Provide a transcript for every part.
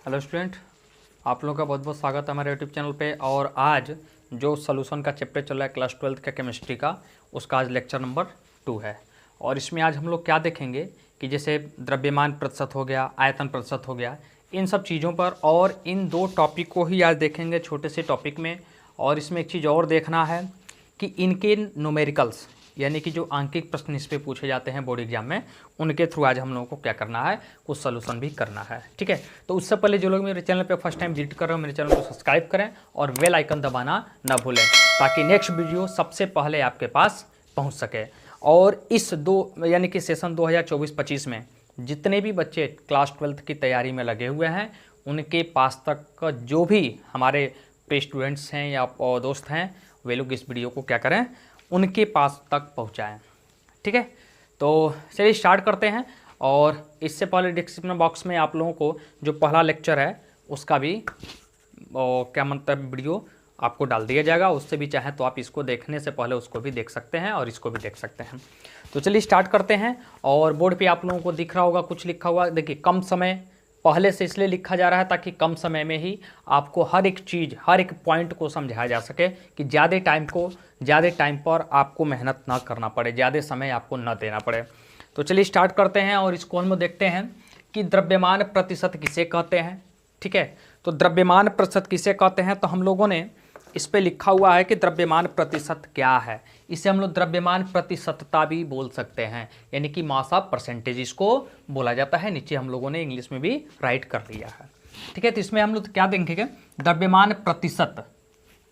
Hello student, आप लोगों का बहुत बहुत स्वागत है हमारे यूट्यूब चैनल पे। और आज जो सॉल्यूशन का चैप्टर चल रहा है क्लास 12th का केमिस्ट्री का, उसका आज लेक्चर नंबर 2 है। और इसमें आज हम लोग क्या देखेंगे कि जैसे द्रव्यमान प्रतिशत हो गया, आयतन प्रतिशत हो गया, इन सब चीज़ों पर और इन दो टॉपिक को ही आज देखेंगे छोटे से टॉपिक में। और इसमें एक चीज़ और देखना है कि इनके न्यूमेरिकल्स यानी कि जो आंकिक प्रश्न इस पे पूछे जाते हैं बोर्ड एग्जाम में, उनके थ्रू आज हम लोगों को क्या करना है, कुछ सॉल्यूशन भी करना है। ठीक है, तो उससे पहले जो लोग मेरे चैनल पे फर्स्ट टाइम विजिट कर रहे हो, मेरे चैनल को सब्सक्राइब करें और बेल आइकन दबाना ना भूलें, ताकि नेक्स्ट वीडियो सबसे पहले आपके पास पहुँच सके। और इस यानी कि सेशन 2024-25 में जितने भी बच्चे क्लास 12th की तैयारी में लगे हुए हैं, उनके पास तक का जो भी हमारे प्रे स्टूडेंट्स हैं या दोस्त हैं, वे लोग इस वीडियो को क्या करें, उनके पास तक पहुंचाएं। ठीक है, तो चलिए स्टार्ट करते हैं। और इससे पहले डिस्क्रिप्शन बॉक्स में आप लोगों को जो पहला लेक्चर है उसका भी क्या मतलब वीडियो आपको डाल दिया जाएगा, उससे भी चाहें तो आप इसको देखने से पहले उसको भी देख सकते हैं और इसको भी देख सकते हैं। तो चलिए स्टार्ट करते हैं। और बोर्ड पे आप लोगों को दिख रहा होगा कुछ लिखा हुआ, देखिए कम समय पहले से इसलिए लिखा जा रहा है ताकि कम समय में ही आपको हर एक चीज़, हर एक पॉइंट को समझाया जा सके, कि ज़्यादा टाइम पर आपको मेहनत ना करना पड़े, ज़्यादा समय आपको ना देना पड़े। तो चलिए स्टार्ट करते हैं और इसको हम देखते हैं कि द्रव्यमान प्रतिशत किसे कहते हैं। ठीक है, तो द्रव्यमान प्रतिशत किसे कहते हैं, तो हम लोगों ने इस पे लिखा हुआ है कि द्रव्यमान प्रतिशत क्या है। इसे हम लोग द्रव्यमान प्रतिशतता भी बोल सकते हैं, यानी कि मास ऑफ परसेंटेज इसको बोला जाता है। नीचे हम लोगों ने इंग्लिश में भी राइट कर लिया है। ठीक है, तो इसमें हम लोग क्या देखेंगे, द्रव्यमान प्रतिशत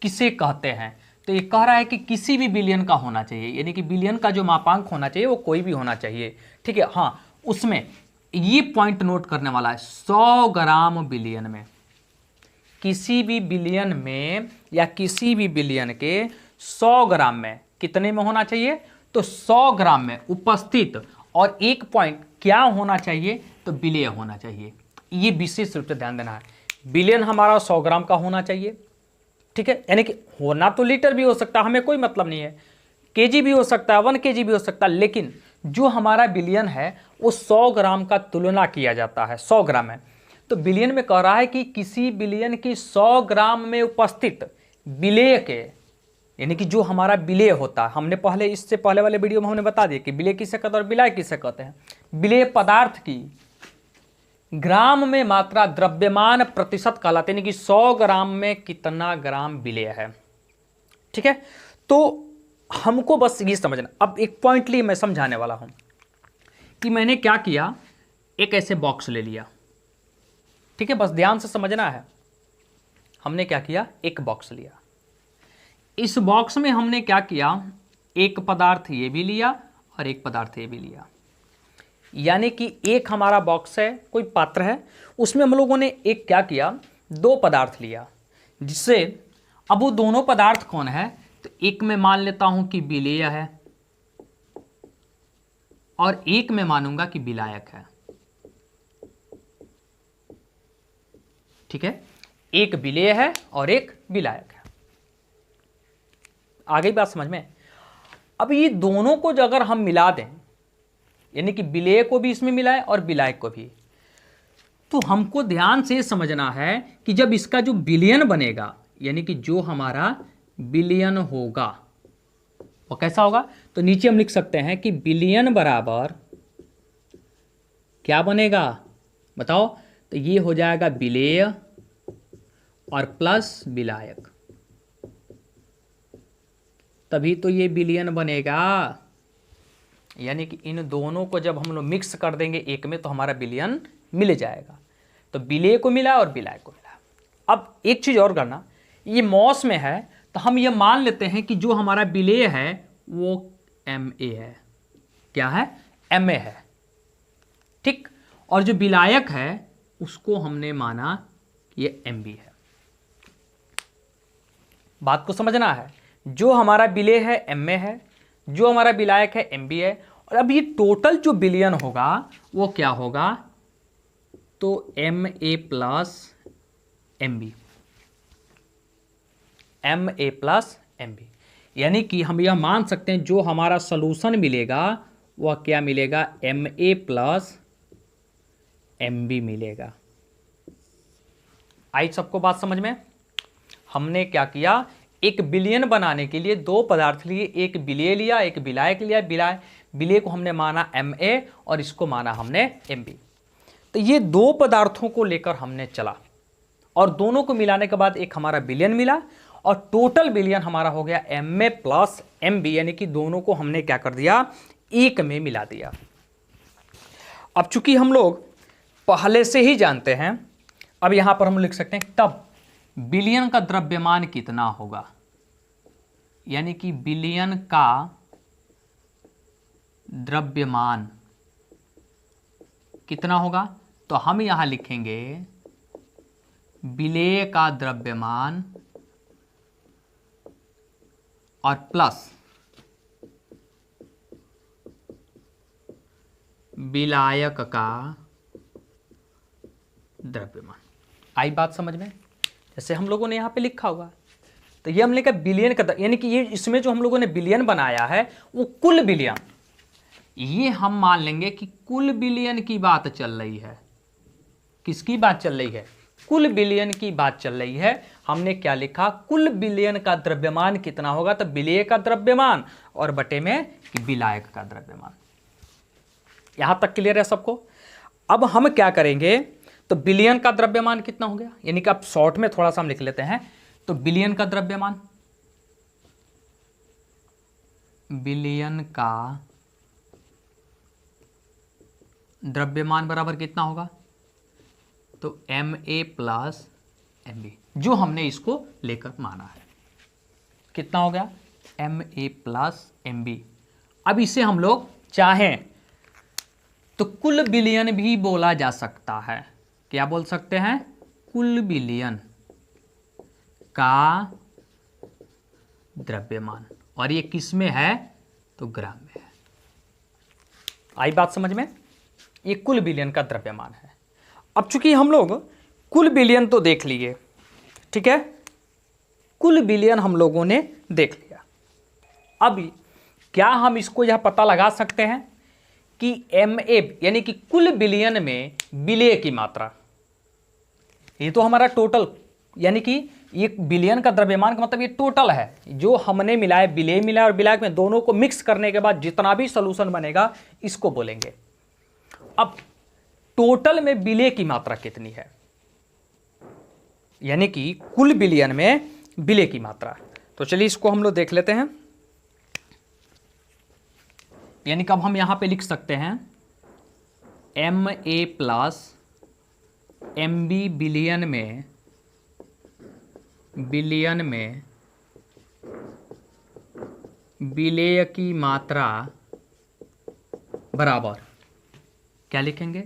किसे कहते हैं। तो ये कह रहा है कि किसी भी बिलियन का होना चाहिए, यानी कि बिलियन का जो मापांक होना चाहिए वो कोई भी होना चाहिए। ठीक है, हाँ, उसमें ये पॉइंट नोट करने वाला है, 100 ग्राम बिलियन में, किसी भी बिलियन में या किसी भी बिलियन के 100 ग्राम में कितने में होना चाहिए, तो 100 ग्राम में उपस्थित, और एक पॉइंट क्या होना चाहिए, तो बिलिय होना चाहिए। ये विशेष रूप से ध्यान देना है। बिलियन हमारा 100 ग्राम का होना चाहिए। ठीक है, यानी कि होना तो लीटर भी हो सकता है, हमें कोई मतलब नहीं है, केजी भी हो सकता है, 1 केजी भी हो सकता है, लेकिन जो हमारा बिलियन है वो 100 ग्राम का तुलना किया जाता है, 100 ग्राम है। तो बिलियन में कह रहा है कि किसी बिलियन की 100 ग्राम में उपस्थित विलेय के, यानी कि जो हमारा विलेय होता है, हमने पहले इससे पहले वाले वीडियो में हमने बता दिया कि विलेय किसे कहते हैं और विलाय किसे कहते हैं। विलेय पदार्थ की ग्राम में मात्रा द्रव्यमान प्रतिशत कहलाते, यानी कि 100 ग्राम में कितना ग्राम विलेय है। ठीक है, तो हमको बस ये समझना। अब एक पॉइंट लिए मैं समझाने वाला हूं कि मैंने क्या किया, एक ऐसे बॉक्स ले लिया। ठीक है, बस ध्यान से समझना है। हमने क्या किया, एक बॉक्स लिया। इस बॉक्स में हमने क्या किया, एक पदार्थ ये भी लिया और एक पदार्थ ये भी लिया, यानी कि एक हमारा बॉक्स है, कोई पात्र है, उसमें हम लोगों ने एक क्या किया, 2 पदार्थ लिया, जिससे अब वो दोनों पदार्थ कौन है, तो एक में मान लेता हूं कि विलेय है और एक में मानूंगा कि विलायक है। ठीक है, एक विलेय है और एक विलायक है। आ गई बात समझ में। अब ये दोनों को जो अगर हम मिला दें, यानी कि विलेय को भी इसमें मिलाएं और विलायक को भी, तो हमको ध्यान से समझना है कि जब इसका जो बिलियन बनेगा, यानी कि जो हमारा बिलियन होगा वो कैसा होगा, तो नीचे हम लिख सकते हैं कि बिलियन बराबर क्या बनेगा, बताओ, तो ये हो जाएगा विलेय और प्लस विलायक, तभी तो ये बिलियन बनेगा। यानी कि इन दोनों को जब हम लोग मिक्स कर देंगे एक में, तो हमारा बिलियन मिल जाएगा। तो विलेय को मिला और विलायक को मिला। अब एक चीज और करना, ये मॉस में है तो हम ये मान लेते हैं कि जो हमारा विलेय है वो Ma है। क्या है, Ma है। ठीक, और जो विलायक है उसको हमने माना ये Mb है। बात को समझना है, जो हमारा विलेय है Ma है, जो हमारा विलायक है Mb है। और अब ये टोटल जो बिलियन होगा वो क्या होगा, तो Ma plus Mb, Ma plus Mb, यानी कि हम यह मान सकते हैं जो हमारा सॉल्यूशन मिलेगा वह क्या मिलेगा, Ma प्लस Mb मिलेगा। आई सबको बात समझ में? हमने क्या किया, एक विलयन बनाने के लिए दो पदार्थ लिए, एक विलेय लिया, एक विलायक लिया। विलेय को हमने माना Ma और इसको माना हमने Mb। तो ये दो पदार्थों को लेकर हमने चला और दोनों को मिलाने के बाद एक हमारा विलयन मिला और टोटल विलयन हमारा हो गया Ma प्लस Mb, यानी कि दोनों को हमने क्या कर दिया, एक में मिला दिया। अब चूंकि हम लोग पहले से ही जानते हैं, अब यहां पर हम लिख सकते हैं तब विलयन का द्रव्यमान कितना होगा, यानी कि विलयन का द्रव्यमान कितना होगा। तो हम यहां लिखेंगे विलेय का द्रव्यमान और प्लस विलायक का द्रव्यमान। आई बात समझ में? जैसे हम लोगों ने यहां पे लिखा हुआ, तो ये हमने कहा विलयन का, यानी कि ये इसमें जो हम लोगों ने विलयन बनाया है वो कुल विलयन, ये हम मान लेंगे कि कुल विलयन की बात चल रही है। किसकी बात चल रही है? कुल विलयन की बात चल रही है। हमने क्या लिखा, कुल विलयन का द्रव्यमान कितना होगा, तो विलेय का द्रव्यमान और बटे में विलायक का द्रव्यमान। यहां तक क्लियर है सबको? अब हम क्या करेंगे, तो विलयन का द्रव्यमान कितना हो गया, यानी कि अब शॉर्ट में थोड़ा सा हम लिख लेते हैं। तो विलयन का द्रव्यमान, विलयन का द्रव्यमान बराबर कितना होगा, तो Ma प्लस Mb, जो हमने इसको लेकर माना है। कितना हो गया, Ma प्लस Mb। अब इसे हम लोग चाहें तो कुल विलयन भी बोला जा सकता है। क्या बोल सकते हैं, कुल विलयन का द्रव्यमान, और ये किस में है, तो ग्राम में है। आई बात समझ में? ये कुल विलयन का द्रव्यमान है। अब चूंकि हम लोग कुल विलयन तो देख लिए, ठीक है, कुल विलयन हम लोगों ने देख लिया। अब क्या हम इसको यह पता लगा सकते हैं कि Ma यानी कि कुल विलयन में विलेय की मात्रा, ये तो हमारा टोटल, यानी कि ये विलयन का द्रव्यमान का मतलब ये टोटल है जो हमने मिलाया, विलेय मिलाया और विलायक में, दोनों को मिक्स करने के बाद जितना भी सॉल्यूशन बनेगा इसको बोलेंगे। अब टोटल में विलेय की मात्रा कितनी है, यानी कि कुल विलयन में विलेय की मात्रा। तो चलिए इसको हम लोग देख लेते हैं। यानी कि अब हम यहां पे लिख सकते हैं Ma प्लस Mb विलयन में विलेय की मात्रा बराबर क्या लिखेंगे,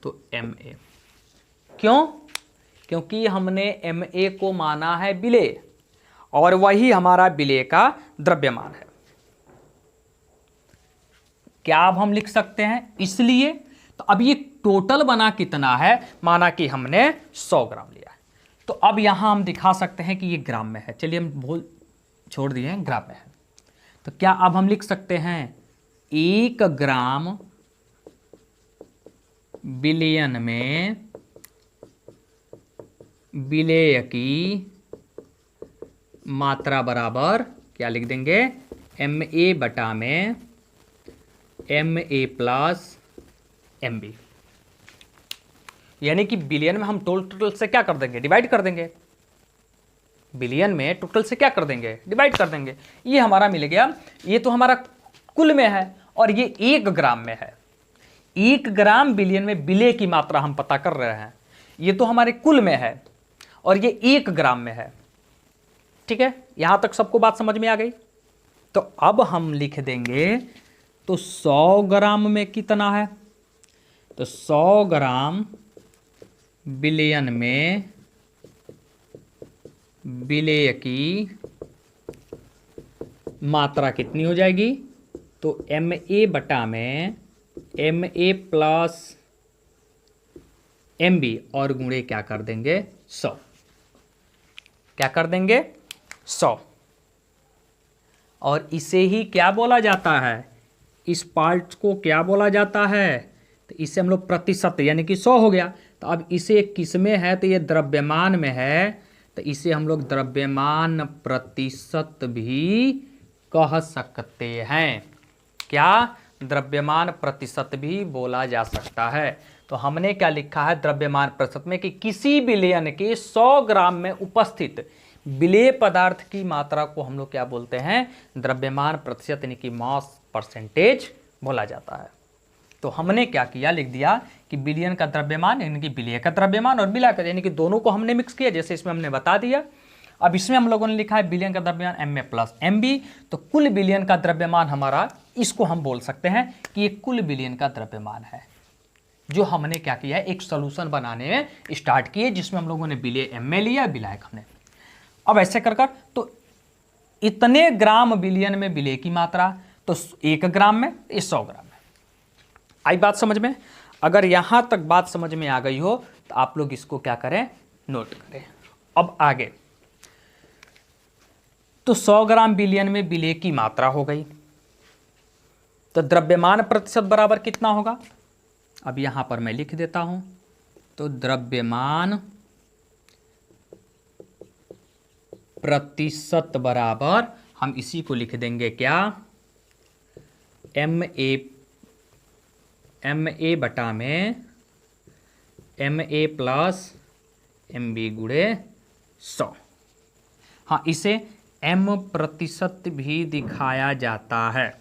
तो Ma। क्यों? क्योंकि हमने Ma को माना है विलेय और वही हमारा विलेय का द्रव्यमान है। क्या अब हम लिख सकते हैं, इसलिए तो अब ये टोटल बना कितना है, माना कि हमने 100 ग्राम लिया है, तो अब यहां हम दिखा सकते हैं कि ये ग्राम में है। चलिए हम भूल छोड़ दिए हैं, ग्राम में है। तो क्या अब हम लिख सकते हैं 1 ग्राम विलयन में विलेय की मात्रा बराबर क्या लिख देंगे, Ma बटा में Ma प्लस Mb। यानी कि विलयन में हम टोटल से क्या कर देंगे, डिवाइड कर देंगे। विलयन में टोटल से क्या कर देंगे, डिवाइड कर देंगे। ये हमारा मिल गया, ये तो हमारा कुल में है और ये 1 ग्राम में है। 1 ग्राम विलयन में विलेय की मात्रा हम पता कर रहे हैं, ये तो हमारे कुल में है और ये 1 ग्राम में है। ठीक है, यहां तक सबको बात समझ में आ गई। तो अब हम लिख देंगे, तो 100 ग्राम में कितना है, तो 100 ग्राम विलयन में विलेय की मात्रा कितनी हो जाएगी, तो Ma बटा में Ma प्लस Mb और गुणे क्या कर देंगे 100। क्या कर देंगे 100। और इसे ही क्या बोला जाता है, इस पार्ट को क्या बोला जाता है, तो इसे हम लोग प्रतिशत यानी कि 100 हो गया। तो तो अब इसे किस में है, तो ये द्रव्यमान में है, तो इसे हम लोग द्रव्यमान प्रतिशत भी कह सकते हैं। क्या? द्रव्यमान प्रतिशत भी बोला जा सकता है। तो हमने क्या लिखा है द्रव्यमान प्रतिशत में कि किसी विलयन के 100 ग्राम में उपस्थित विलेय पदार्थ की मात्रा को हम लोग क्या बोलते हैं, द्रव्यमान प्रतिशत यानी कि मास परसेंटेज बोला जाता है। तो हमने क्या किया, लिख दिया कि विलयन का द्रव्यमान यानी कि विलेय का द्रव्यमान और विलायक यानी कि दोनों को हमने मिक्स किया, जैसे इसमें हमने बता दिया। अब इसमें हम लोगों ने लिखा है विलयन का द्रव्यमान M A plus M B, तो कुल विलयन का द्रव्यमान हमारा, इसको हम बोल सकते हैं कि ये कुल विलयन का द्रव्यमान है, जो हमने क्या किया है एक सोल्यूशन बनाने में स्टार्ट किए, जिसमें हम लोगों ने विलेय एम ए लिया, विलायक हमने। अब ऐसे कर कर तो इतने ग्राम विलयन में विलेय की मात्रा, तो 1 ग्राम में, ये 100 ग्राम में। आई बात समझ में? अगर यहां तक बात समझ में आ गई हो तो आप लोग इसको क्या करें, नोट करें। अब आगे, तो 100 ग्राम विलयन में विलेय की मात्रा हो गई, तो द्रव्यमान प्रतिशत बराबर कितना होगा, अब यहां पर मैं लिख देता हूं। तो द्रव्यमान प्रतिशत बराबर हम इसी को लिख देंगे क्या, एम ए बटा में M A plus M B गुणे 100। हाँ, इसे एम प्रतिशत भी दिखाया जाता है।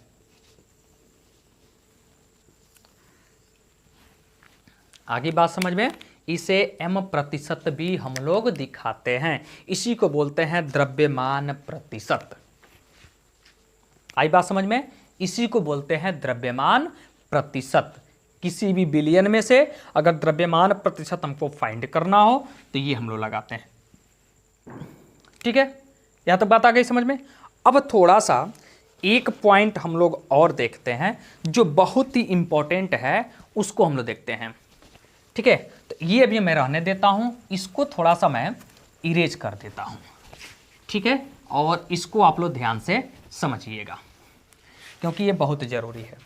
आगे बात समझ में, इसे एम प्रतिशत भी हम लोग दिखाते हैं, इसी को बोलते हैं द्रव्यमान प्रतिशत। आई बात समझ में? इसी को बोलते हैं द्रव्यमान प्रतिशत। किसी भी विलयन में से अगर द्रव्यमान प्रतिशत हमको फाइंड करना हो तो ये हम लोग लगाते हैं। ठीक है, यहां तक बात आ गई समझ में? अब थोड़ा सा एक पॉइंट हम लोग और देखते हैं जो बहुत ही इंपॉर्टेंट है, उसको हम लोग देखते हैं। ठीक है, तो ये अभी मैं रहने देता हूं, इसको थोड़ा सा मैं इरेज कर देता हूं। ठीक है, और इसको आप लोग ध्यान से समझिएगा क्योंकि ये बहुत जरूरी है।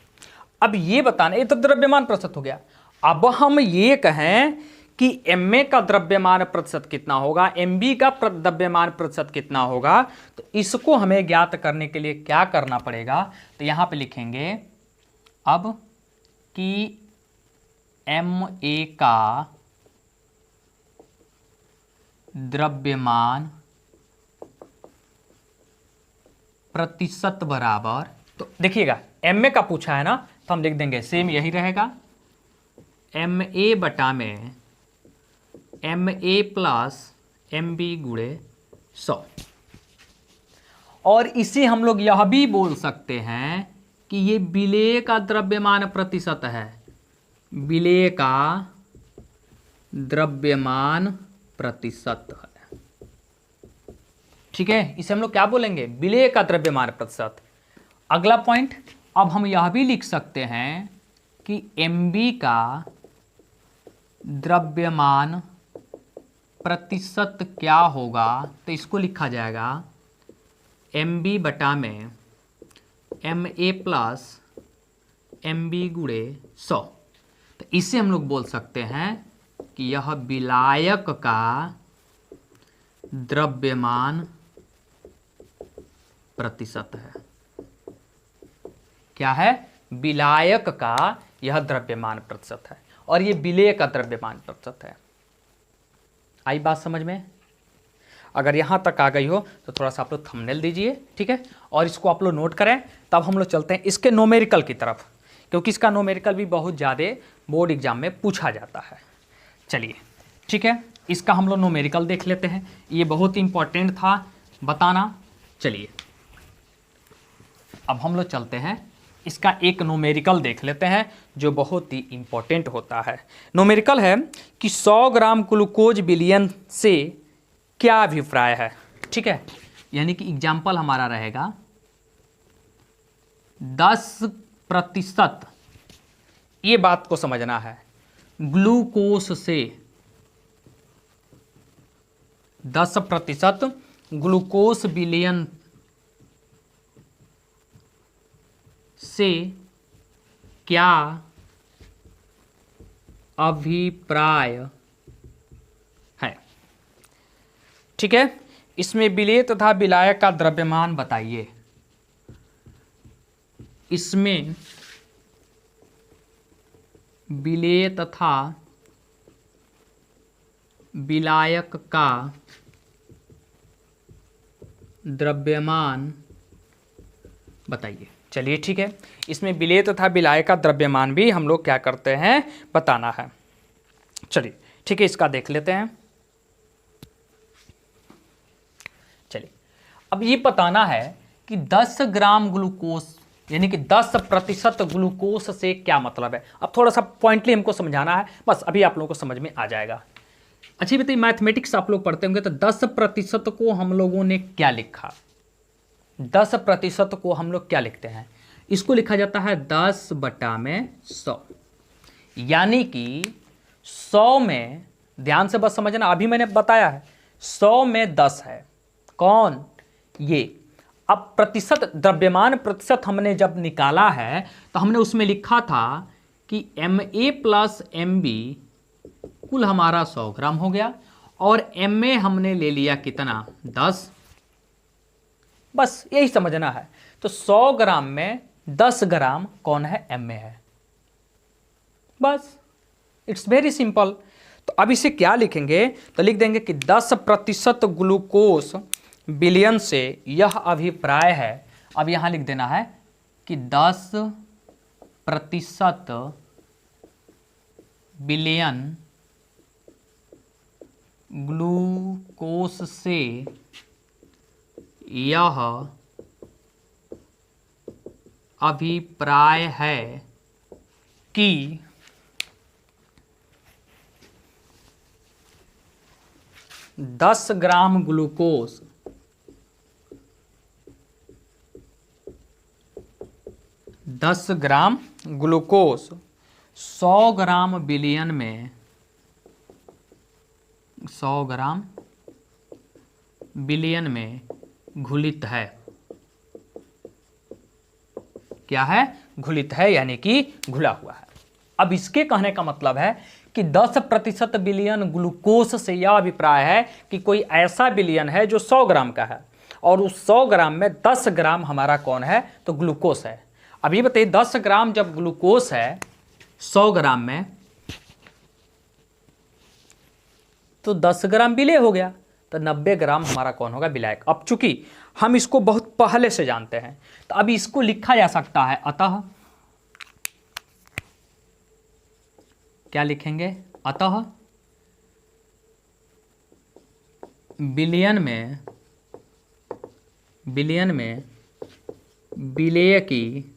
अब ये बताना, ये तो द्रव्यमान प्रतिशत हो गया। अब हम ये कहें कि एम ए का द्रव्यमान प्रतिशत कितना होगा, एम बी का द्रव्यमान प्रतिशत कितना होगा, तो इसको हमें ज्ञात करने के लिए क्या करना पड़ेगा, तो यहां पे लिखेंगे अब कि एम ए का द्रव्यमान प्रतिशत बराबर, तो देखिएगा एम ए का पूछा है ना, तो हम लिख देंगे सेम यही रहेगा, एम ए बटा में M A plus M B गुणे 100। और इसे हम लोग यह भी बोल सकते हैं कि ये विलेय का द्रव्यमान प्रतिशत है, विलेय का द्रव्यमान प्रतिशत है। ठीक है, इसे हम लोग क्या बोलेंगे, विलेय का द्रव्यमान प्रतिशत। अगला पॉइंट, अब हम यह भी लिख सकते हैं कि एमबी का द्रव्यमान प्रतिशत क्या होगा, तो इसको लिखा जाएगा एम बी बटा में M A plus M B गुणे 100। तो इसे हम लोग बोल सकते हैं कि यह विलायक का द्रव्यमान प्रतिशत है। क्या है, विलायक का यह द्रव्यमान प्रतिशत है और यह विलेय का द्रव्यमान प्रतिशत है। आई बात समझ में? अगर यहां तक आ गई हो तो थोड़ा सा आप लोग थंबनेल दीजिए, ठीक है, और इसको आप लोग नोट करें। तब हम लोग चलते हैं इसके नोमेरिकल की तरफ, क्योंकि इसका नोमेरिकल भी बहुत ज़्यादा बोर्ड एग्जाम में पूछा जाता है। चलिए ठीक है, इसका हम लोग नोमेरिकल देख लेते हैं, ये बहुत इंपॉर्टेंट था बताना। चलिए अब हम लोग चलते हैं, इसका एक नोमेरिकल देख लेते हैं जो बहुत ही इंपॉर्टेंट होता है। नोमेरिकल है कि 100 ग्राम ग्लूकोज विलयन से क्या अभिप्राय है। ठीक है, यानी कि एग्जाम्पल हमारा रहेगा 10%, ये बात को समझना है, ग्लूकोज से 10% ग्लूकोज विलयन से क्या अभिप्राय ठीक है। इसमें विलेय तथा विलायक का द्रव्यमान बताइए। इसमें विलेय तथा विलायक का द्रव्यमान बताइए। चलिए ठीक है, इसमें विलेय तथा विलायक का द्रव्यमान भी हम लोग क्या करते हैं, बताना है। चलिए ठीक है, इसका देख लेते हैं। चलिए, अब ये बताना है कि 10 ग्राम ग्लूकोज यानी कि 10% ग्लूकोज से क्या मतलब है। अब थोड़ा सा पॉइंटली हमको समझाना है, बस अभी आप लोगों को समझ में आ जाएगा। अच्छी बताइए, मैथमेटिक्स आप लोग पढ़ते होंगे तो 10% को हम लोगों ने क्या लिखा, 10% को हम लोग क्या लिखते हैं, इसको लिखा जाता है 10/100। यानी कि 100 में, ध्यान से बस समझना, अभी मैंने बताया है 100 में 10 है, कौन, ये। अब प्रतिशत, द्रव्यमान प्रतिशत हमने जब निकाला है तो हमने उसमें लिखा था कि Ma प्लस Mb कुल हमारा 100 ग्राम हो गया, और Ma हमने ले लिया कितना, 10। बस यही समझना है। तो 100 ग्राम में 10 ग्राम कौन है, Ma है। बस, इट्स वेरी सिंपल। तो अब इसे क्या लिखेंगे, तो लिख देंगे कि 10% ग्लूकोज बिलियन से यह अभिप्राय है। अब यहां लिख देना है कि 10% बिलियन ग्लूकोज से यह अभिप्राय है कि 10 ग्राम ग्लूकोज 10 ग्राम ग्लूकोज 100 ग्राम बिलियन में, 100 ग्राम बिलियन में घुलित है। क्या है, घुलित है, यानी कि घुला हुआ है। अब इसके कहने का मतलब है कि 10% बिलियन ग्लूकोज से यह अभिप्राय है कि कोई ऐसा बिलियन है जो 100 ग्राम का है, और उस 100 ग्राम में 10 ग्राम हमारा कौन है, तो ग्लूकोज है। अब ये बताइए, 10 ग्राम जब ग्लूकोज है 100 ग्राम में, तो 10 ग्राम विलेय हो गया, तो 90 ग्राम हमारा कौन होगा, विलायक। अब चूंकि हम इसको बहुत पहले से जानते हैं तो अब इसको लिखा जा सकता है, अतः क्या लिखेंगे, अतः बिलियन में विलेय की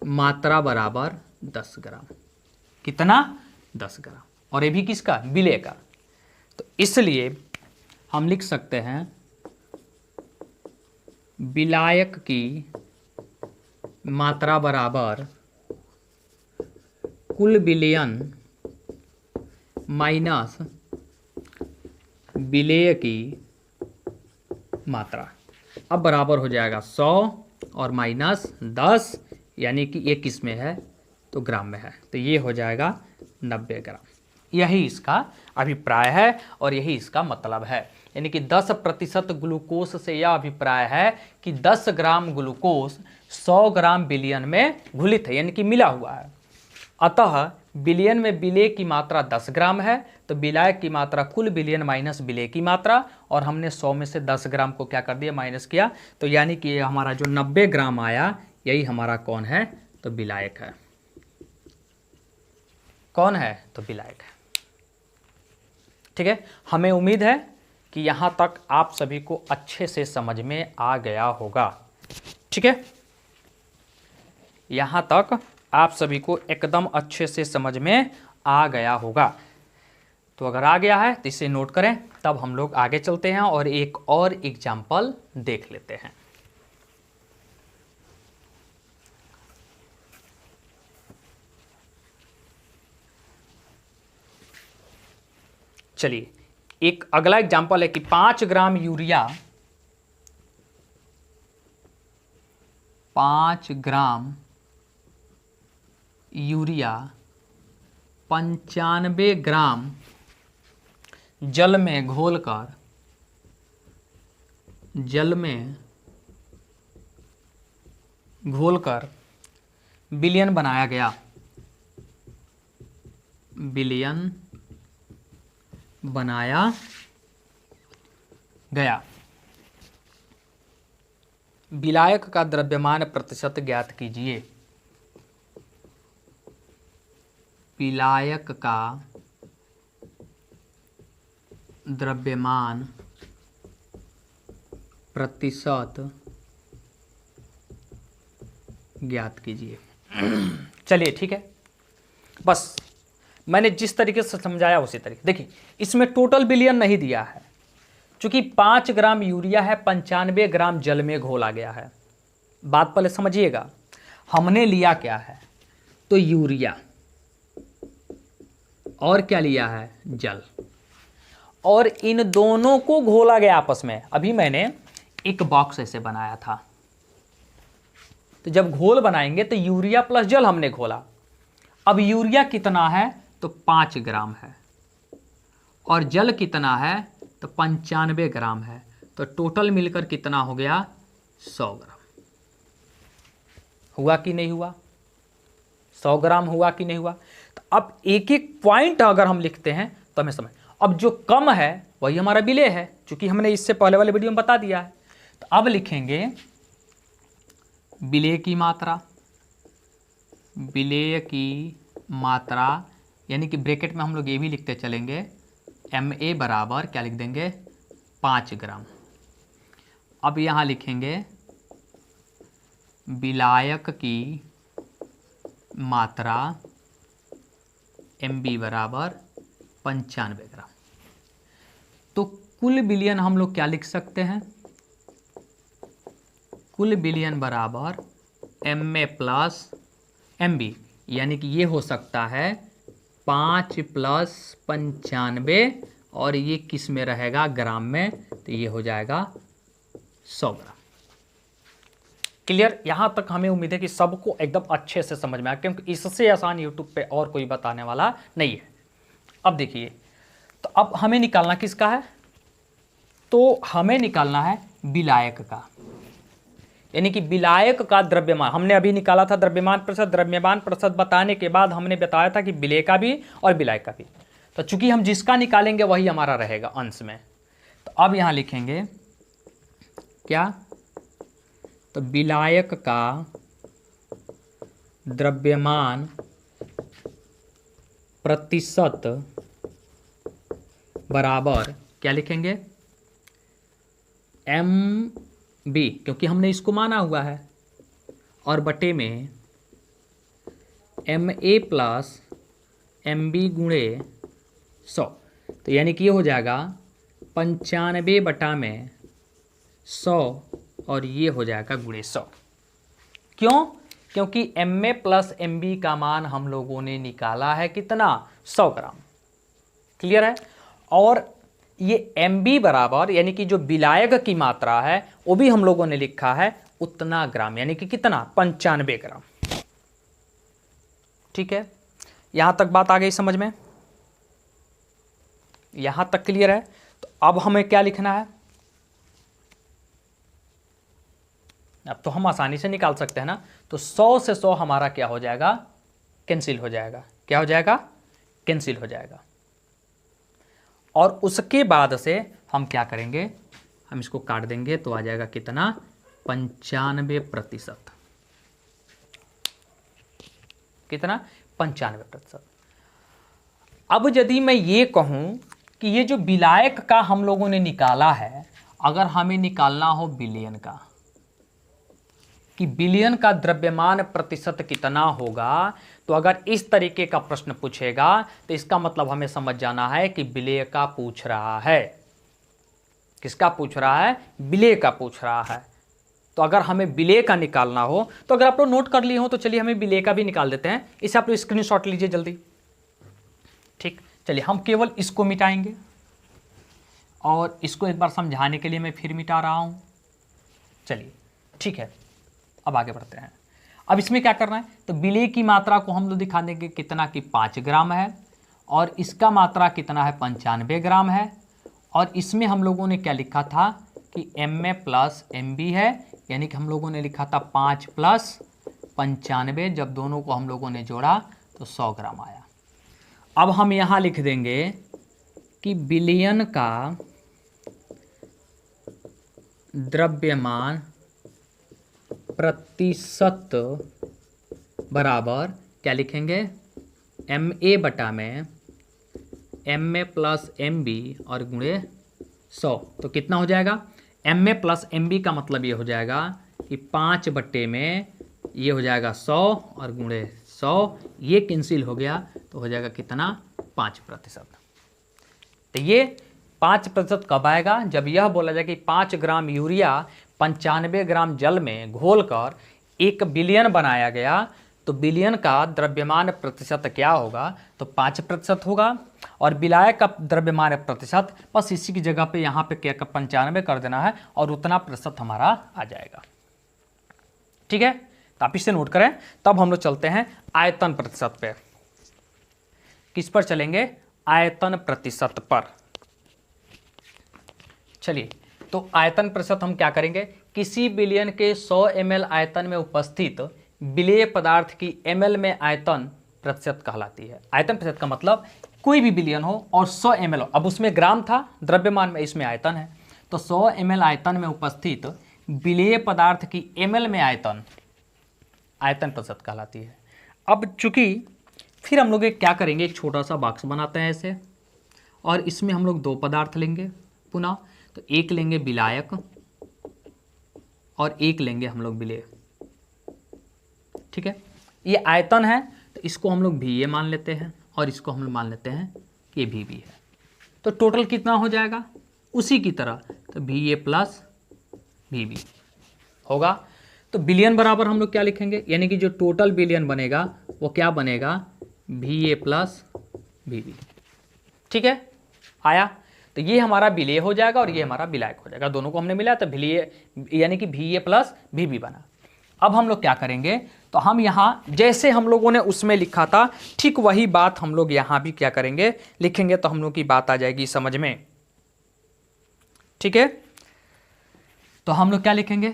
मात्रा बराबर 10 ग्राम। कितना, 10 ग्राम, और ये भी किसका, विलेय का। तो इसलिए हम लिख सकते हैं विलायक की मात्रा बराबर कुल विलयन माइनस विलेय की मात्रा। अब बराबर हो जाएगा 100 और माइनस 10, यानी कि ये किस में है, तो ग्राम में है, तो ये हो जाएगा 90 ग्राम। यही इसका अभिप्राय है और यही इसका मतलब है। यानी कि 10% ग्लूकोज से यह अभिप्राय है कि 10 ग्राम ग्लूकोज 100 ग्राम बिलियन में घुलित है, यानी कि मिला हुआ है। अतः बिलियन में विलेय की मात्रा 10 ग्राम है, तो विलायक की मात्रा कुल बिलियन माइनस विलेय की मात्रा, और हमने 100 में से 10 ग्राम को क्या कर दिया, माइनस किया, तो यानी कि ये हमारा जो 90 ग्राम आया, यही हमारा कौन है, तो विलायक है। कौन है, तो विलायक है। ठीक है, हमें उम्मीद है कि यहाँ तक आप सभी को अच्छे से समझ में आ गया होगा। ठीक है, यहाँ तक आप सभी को एकदम अच्छे से समझ में आ गया होगा। तो अगर आ गया है तो इसे नोट करें, तब हम लोग आगे चलते हैं और एक और एग्जाम्पल देख लेते हैं। चलिए, एक अगला एग्जाम्पल है कि 5 ग्राम यूरिया 5 ग्राम यूरिया 95 ग्राम जल में घोलकर विलयन बनाया गया, विलयन बनाया गया। विलायक का द्रव्यमान प्रतिशत ज्ञात कीजिए। विलायक का द्रव्यमान प्रतिशत ज्ञात कीजिए। चलिए ठीक है, बस मैंने जिस तरीके से समझाया उसी तरीके। देखिए इसमें टोटल विलयन नहीं दिया है, चूंकि 5 ग्राम यूरिया है, 95 ग्राम जल में घोला गया है। बात पहले समझिएगा, हमने लिया क्या है, तो यूरिया, और क्या लिया है, जल, और इन दोनों को घोला गया आपस में। अभी मैंने एक बॉक्स ऐसे बनाया था, तो जब घोल बनाएंगे तो यूरिया प्लस जल हमने घोला। अब यूरिया कितना है, तो 5 ग्राम है, और जल कितना है, तो 95 ग्राम है, तो टोटल मिलकर कितना हो गया, 100 ग्राम। हुआ कि नहीं हुआ, 100 ग्राम हुआ कि नहीं हुआ। तो अब एक एक पॉइंट अगर हम लिखते हैं तो हमें समझ, अब जो कम है वही हमारा विलेय है, क्योंकि हमने इससे पहले वाले वीडियो में बता दिया है। तो अब लिखेंगे विलेय की मात्रा, विलेय की मात्रा, यानी कि ब्रैकेट में हम लोग ये भी लिखते चलेंगे, MA बराबर क्या लिख देंगे, 5 ग्राम। अब यहाँ लिखेंगे विलायक की मात्रा MB बराबर 95 ग्राम। तो कुल विलयन हम लोग क्या लिख सकते हैं, कुल विलयन बराबर MA प्लस MB, यानी कि ये हो सकता है 5 प्लस 95, और ये किस में रहेगा, ग्राम में, तो ये हो जाएगा 100 ग्राम। क्लियर। यहाँ तक हमें उम्मीद है कि सबको एकदम अच्छे से समझ में आया, क्योंकि इससे आसान यूट्यूब पे और कोई बताने वाला नहीं है। अब देखिए, तो अब हमें निकालना किसका है, तो हमें निकालना है विलायक का, यानी कि विलायक का द्रव्यमान। हमने अभी निकाला था द्रव्यमान प्रतिशत। द्रव्यमान प्रतिशत बताने के बाद हमने बताया था कि विलेय का भी और विलायक का भी। तो चूंकि हम जिसका निकालेंगे वही हमारा रहेगा अंश में। तो अब यहां लिखेंगे क्या, तो विलायक का द्रव्यमान प्रतिशत बराबर क्या लिखेंगे, MB, क्योंकि हमने इसको माना हुआ है, और बटे में MA प्लस MB गुणे 100। तो यानी कि ये हो जाएगा 95 बटा में 100, और ये हो जाएगा गुणे 100। क्यों, क्योंकि MA प्लस MB का मान हम लोगों ने निकाला है कितना, 100 ग्राम। क्लियर है। और ये MB बराबर, यानी कि जो विलायक की मात्रा है वो भी हम लोगों ने लिखा है उतना ग्राम, यानी कि कितना, 95 ग्राम। ठीक है, यहां तक बात आ गई समझ में, यहां तक क्लियर है। तो अब हमें क्या लिखना है, अब तो हम आसानी से निकाल सकते हैं ना। तो 100 से 100 हमारा क्या हो जाएगा, कैंसिल हो जाएगा। क्या हो जाएगा, कैंसिल हो जाएगा। और उसके बाद से हम क्या करेंगे, हम इसको काट देंगे, तो आ जाएगा कितना, 95%। कितना, 95%। अब यदि मैं ये कहूं कि ये जो विलायक का हम लोगों ने निकाला है, अगर हमें निकालना हो विलयन का, कि विलयन का द्रव्यमान प्रतिशत कितना होगा, तो अगर इस तरीके का प्रश्न पूछेगा तो इसका मतलब हमें समझ जाना है कि विलेय का पूछ रहा है। किसका पूछ रहा है, विलेय का पूछ रहा है। तो अगर हमें विलेय का निकालना हो, तो अगर आप लोग नोट कर लिए हो तो चलिए हमें विलेय का भी निकाल देते हैं। इसे आप लोग स्क्रीनशॉट लीजिए जल्दी। ठीक, चलिए हम केवल इसको मिटाएंगे, और इसको एक बार समझाने के लिए मैं फिर मिटा रहा हूं। चलिए ठीक है, अब आगे बढ़ते हैं। अब इसमें क्या करना है, तो विलेय की मात्रा को हम लोग दिखा देंगे कितना, कि 5 ग्राम है, और इसका मात्रा कितना है 95 ग्राम है। और इसमें हम लोगों ने क्या लिखा था कि MA प्लस MB है, यानी कि हम लोगों ने लिखा था 5 प्लस 95, जब दोनों को हम लोगों ने जोड़ा तो 100 ग्राम आया। अब हम यहाँ लिख देंगे कि बिलियन का द्रव्यमान प्रतिशत बराबर क्या लिखेंगे, MA बटा में MA प्लस MB और गुणे 100। तो कितना हो जाएगा, MA प्लस MB का मतलब ये हो जाएगा कि 5 बट्टे में ये हो जाएगा 100 और गुणे 100, ये कैंसिल हो गया तो हो जाएगा कितना 5%। तो ये 5% कब आएगा, जब यह बोला जाए कि 5 ग्राम यूरिया 95 ग्राम जल में घोलकर 1 बिलियन बनाया गया, तो बिलियन का द्रव्यमान प्रतिशत क्या होगा, तो 5% होगा। और विलायक का द्रव्यमान प्रतिशत बस इसी की जगह पे यहाँ पे क्या 95 कर देना है और उतना प्रतिशत हमारा आ जाएगा। ठीक है, तो आप इसे नोट करें। तब हम लोग चलते हैं आयतन प्रतिशत पे। किस पर चलेंगे, आयतन प्रतिशत पर। चलिए, तो आयतन प्रतिशत हम क्या करेंगे, किसी बिलियन के 100 ml आयतन में उपस्थित विलेय पदार्थ की ml में आयतन प्रतिशत कहलाती है। आयतन प्रतिशत का मतलब कोई भी बिलियन हो और 100 ml हो, अब उसमें ग्राम था द्रव्यमान में, इसमें आयतन है, तो 100 ml आयतन में उपस्थित विलेय पदार्थ की ml में आयतन प्रतिशत कहलाती है। अब चूंकि फिर हम लोग एक क्या करेंगे, एक छोटा सा बॉक्स बनाते हैं ऐसे, और इसमें हम लोग 2 पदार्थ लेंगे पुनः, तो एक लेंगे विलायक और एक लेंगे हम लोग विलेय। ठीक है, ये आयतन है तो इसको हम लोग VA मान लेते हैं और इसको हम लोग मान लेते हैं कि VB है। तो टोटल कितना हो जाएगा उसी की तरह, तो VA प्लस VB होगा। तो बिलियन बराबर हम लोग क्या लिखेंगे, यानी कि जो टोटल बिलियन बनेगा वो क्या बनेगा, VA प्लस VB। ठीक है, आया। तो ये हमारा विलेय हो जाएगा और ये हमारा विलायक हो जाएगा, दोनों को हमने मिलाया तो विलेय यानी कि VA प्लस VB बना। अब हम लोग क्या करेंगे, तो हम यहाँ जैसे हम लोगों ने उसमें लिखा था ठीक वही बात हम लोग यहाँ भी क्या करेंगे, लिखेंगे, तो हम लोग की बात आ जाएगी समझ में। ठीक है, तो हम लोग क्या लिखेंगे,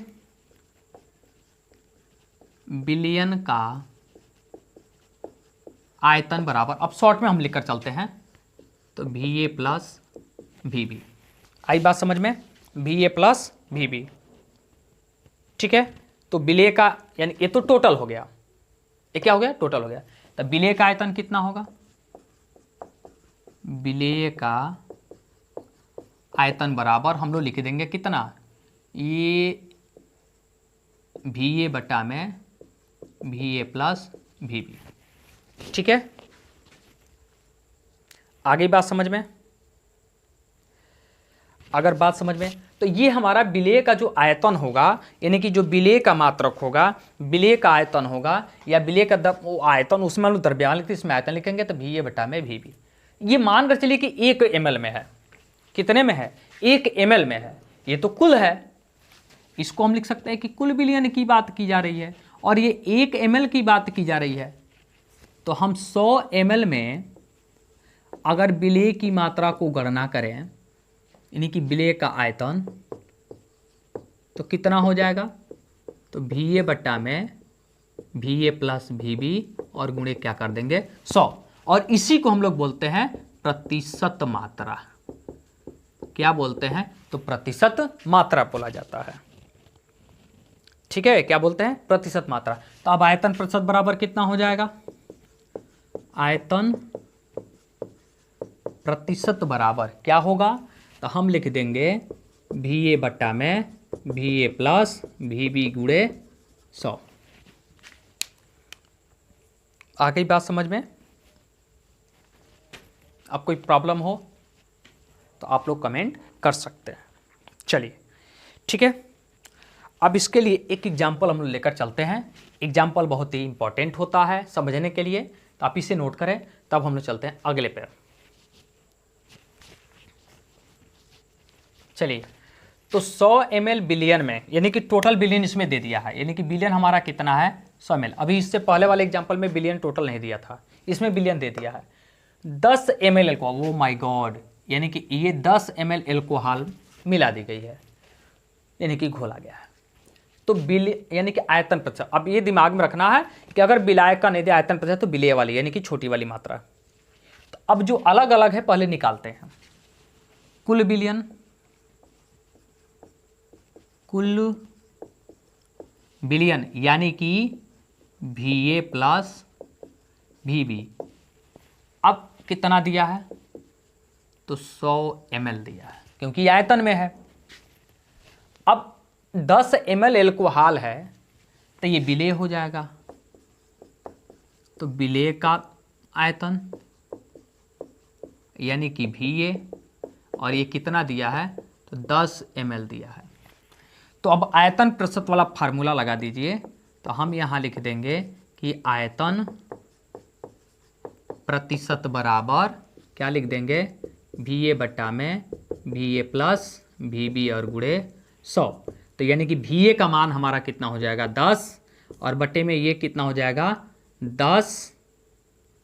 बिलियन का आयतन बराबर, अब शॉर्ट में हम लिखकर चलते हैं, तो VA प्लस VB। आई बात समझ में, VA प्लस VB। ठीक है, तो विलेय का यानी ये तो टोटल हो गया, ये क्या हो गया, टोटल हो गया। तो विलेय का आयतन कितना होगा, विलेय का आयतन बराबर हम लोग लिख देंगे कितना, ये VA बटा में VA प्लस VB। ठीक है, आगे बात समझ में, अगर बात समझ में, तो ये हमारा विलेय का जो आयतन होगा, यानी कि जो विलेय का मात्रक होगा, विलेय का आयतन होगा या विलेय का वो आयतन, उसमें हम लोग द्रव्यमान लिखते, इसमें आयतन लिखेंगे तो VA बटा में VB। ये मान कर चलिए कि 1 ml में है, कितने में है, 1 ml में है, ये तो कुल है, इसको हम लिख सकते हैं कि कुल बिलियन की बात की जा रही है और ये 1 ml की बात की जा रही है। तो हम 100 ml में अगर विलेय की मात्रा को गणना करें, यानी कि विलेय का आयतन, तो कितना हो जाएगा, तो VA बट्टा में VA प्लस VB और गुणे क्या कर देंगे 100, और इसी को हम लोग बोलते हैं प्रतिशत मात्रा। क्या बोलते हैं, तो प्रतिशत मात्रा बोला जाता है। ठीक है, क्या बोलते हैं, प्रतिशत मात्रा। तो अब आयतन प्रतिशत बराबर कितना हो जाएगा, आयतन प्रतिशत बराबर क्या होगा, तो हम लिख देंगे VA बट्टा में VA प्लस VB गुणे 100। आ गई बात समझ में। अब कोई प्रॉब्लम हो तो आप लोग कमेंट कर सकते हैं। चलिए, ठीक है, अब इसके लिए एक एग्जाम्पल हम लोग लेकर चलते हैं। एग्जाम्पल बहुत ही इंपॉर्टेंट होता है समझने के लिए, तो आप इसे नोट करें, तब हम लोग चलते हैं अगले पे। चलिए, तो 100 ml बिलियन में, यानी कि टोटल बिलियन इसमें दे दिया है, यानी कि बिलियन हमारा कितना है 100 ml। अभी इससे पहले वाले एग्जाम्पल में बिलियन टोटल नहीं दिया था, इसमें बिलियन दे दिया है। 10 ml एल्कोहल, वो माय गॉड, यानी कि ये 10 ml एल्कोहल मिला दी गई है, यानी कि घोला गया है। तो यानी कि आयतन प्रतिशत, अब ये दिमाग में रखना है कि अगर विलायक का नहीं दिया आयतन प्रतिशत तो विलेय वाली यानी कि छोटी वाली मात्रा। तो अब जो अलग अलग है पहले निकालते हैं। कुल विलयन, कुल विलयन यानी कि VA प्लस VB, अब कितना दिया है तो 100 ml दिया है क्योंकि आयतन में है। अब 10 ml एल्कोहल है तो ये विलेय हो जाएगा, तो विलेय का आयतन यानी कि VA, और ये कितना दिया है तो 10 ml दिया है। तो अब आयतन प्रतिशत वाला फार्मूला लगा दीजिए, तो हम यहाँ लिख देंगे कि आयतन प्रतिशत बराबर क्या लिख देंगे, VA बट्टा में VA प्लस VB और गुणे 100। तो यानी कि VA का मान हमारा कितना हो जाएगा 10, और बट्टे में ये कितना हो जाएगा 10,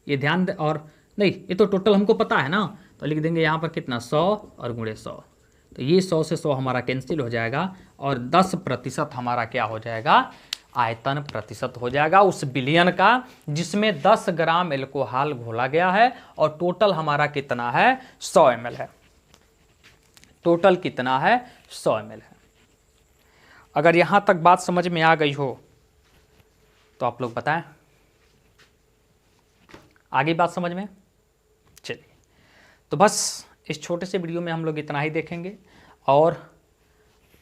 ये ध्यान दे, और नहीं ये तो टोटल हमको पता है ना, तो लिख देंगे यहाँ पर कितना 100 और गुणे 100। तो ये 100 से 100 हमारा कैंसिल हो जाएगा, और 10% हमारा क्या हो जाएगा, आयतन प्रतिशत हो जाएगा उस विलयन का जिसमें 10 ग्राम एल्कोहल घोला गया है, और टोटल हमारा कितना है 100 ml है। टोटल कितना है 100 ml है। अगर यहां तक बात समझ में आ गई हो तो आप लोग बताएं, आगे बात समझ में। चलिए, तो बस इस छोटे से वीडियो में हम लोग इतना ही देखेंगे, और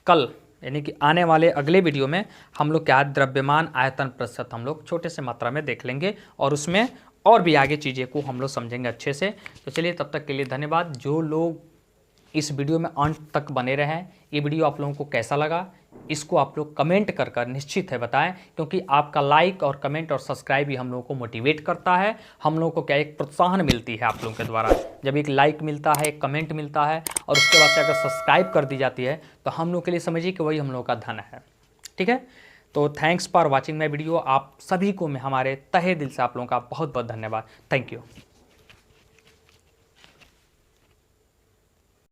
कल यानी कि आने वाले अगले वीडियो में हम लोग क्या द्रव्यमान आयतन प्रतिशत हम लोग छोटे से मात्रा में देख लेंगे, और उसमें और भी आगे चीज़ें को हम लोग समझेंगे अच्छे से। तो चलिए, तब तक के लिए धन्यवाद। जो लोग इस वीडियो में अंत तक बने रहे हैं, ये वीडियो आप लोगों को कैसा लगा इसको आप लोग कमेंट कर निश्चित है बताएं, क्योंकि आपका लाइक और कमेंट और सब्सक्राइब ही हम लोगों को मोटिवेट करता है। हम लोगों को क्या एक प्रोत्साहन मिलती है आप लोगों के द्वारा, जब एक लाइक मिलता है, एक कमेंट मिलता है, और उसके बाद से अगर सब्सक्राइब कर दी जाती है तो हम लोग के लिए समझिए कि वही हम लोग का धन है। ठीक है, तो thanks for watching my video. आप सभी को मैं हमारे तहे दिल से आप लोगों का बहुत बहुत धन्यवाद। Thank you.